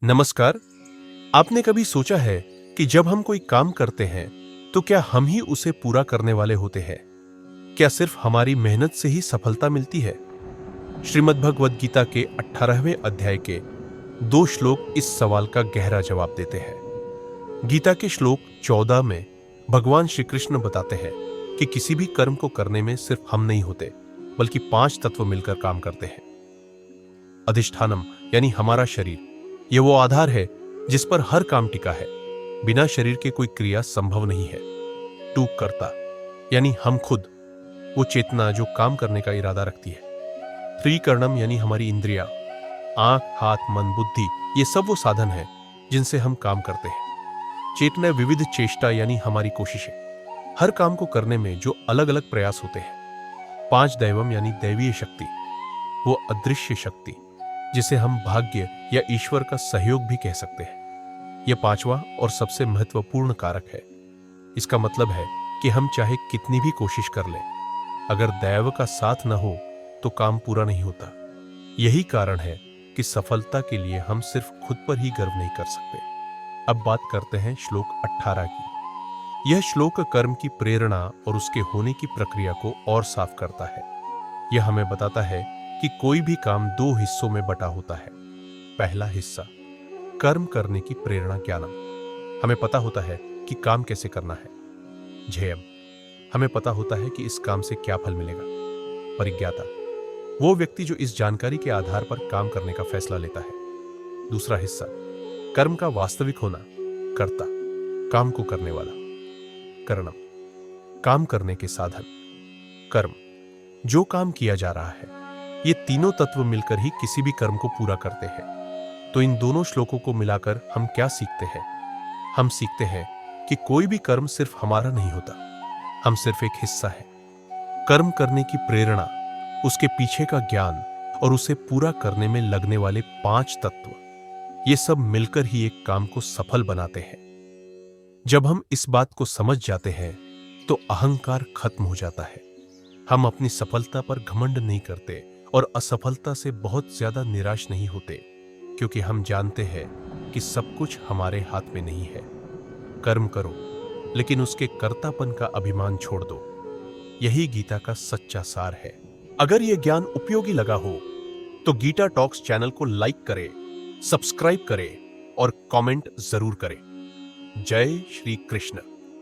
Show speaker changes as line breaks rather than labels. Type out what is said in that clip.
नमस्कार। आपने कभी सोचा है कि जब हम कोई काम करते हैं तो क्या हम ही उसे पूरा करने वाले होते हैं? क्या सिर्फ हमारी मेहनत से ही सफलता मिलती है? श्रीमद् भगवद गीता के 18वें अध्याय के 2 श्लोक इस सवाल का गहरा जवाब देते हैं। गीता के श्लोक 14 में भगवान श्री कृष्ण बताते हैं कि किसी भी कर्म को करने में सिर्फ हम नहीं होते, बल्कि 5 तत्व मिलकर काम करते हैं। अधिष्ठानम यानी हमारा शरीर, यह वो आधार है जिस पर हर काम टिका है। बिना शरीर के कोई क्रिया संभव नहीं है। टूक करता यानी हम खुद, वो चेतना जो काम करने का इरादा रखती है। त्रिकरणम यानी हमारी इंद्रियां, आंख, हाथ, मन, बुद्धि, ये सब वो साधन है जिनसे हम काम करते हैं। चेतना विविध चेष्टा यानी हमारी कोशिशें, हर काम को करने में जो अलग अलग प्रयास होते हैं। 5 दैवम यानी दैवीय शक्ति, वो अदृश्य शक्ति जिसे हम भाग्य या ईश्वर का सहयोग भी कह सकते हैं। यह 5वां और सबसे महत्वपूर्ण कारक है। इसका मतलब है कि हम चाहे कितनी भी कोशिश कर लें, अगर दैव का साथ न हो तो काम पूरा नहीं होता। यही कारण है कि सफलता के लिए हम सिर्फ खुद पर ही गर्व नहीं कर सकते। अब बात करते हैं श्लोक 18 की। यह श्लोक कर्म की प्रेरणा और उसके होने की प्रक्रिया को और साफ करता है। यह हमें बताता है कि कोई भी काम 2 हिस्सों में बटा होता है। पहला हिस्सा, कर्म करने की प्रेरणा ज्ञानम, हमें पता होता है कि काम कैसे करना है। झेयम, हमें पता होता है कि इस काम से क्या फल मिलेगा। परिज्ञाता, वो व्यक्ति जो इस जानकारी के आधार पर काम करने का फैसला लेता है। दूसरा हिस्सा, कर्म का वास्तविक होना, कर्ता, काम को करने वाला। करणम, काम करने के साधन। कर्म, जो काम किया जा रहा है। ये तीनों तत्व मिलकर ही किसी भी कर्म को पूरा करते हैं। तो इन दोनों श्लोकों को मिलाकर हम क्या सीखते हैं? हम सीखते हैं कि कोई भी कर्म सिर्फ हमारा नहीं होता, हम सिर्फ एक हिस्सा है। कर्म करने की प्रेरणा, उसके पीछे का ज्ञान और उसे पूरा करने में लगने वाले 5 तत्व, ये सब मिलकर ही एक काम को सफल बनाते हैं। जब हम इस बात को समझ जाते हैं तो अहंकार खत्म हो जाता है। हम अपनी सफलता पर घमंड नहीं करते और असफलता से बहुत ज्यादा निराश नहीं होते, क्योंकि हम जानते हैं कि सब कुछ हमारे हाथ में नहीं है। कर्म करो, लेकिन उसके कर्तापन का अभिमान छोड़ दो। यही गीता का सच्चा सार है। अगर यह ज्ञान उपयोगी लगा हो तो गीता टॉक्स चैनल को लाइक करें, सब्सक्राइब करें और कमेंट जरूर करें। जय श्री कृष्ण।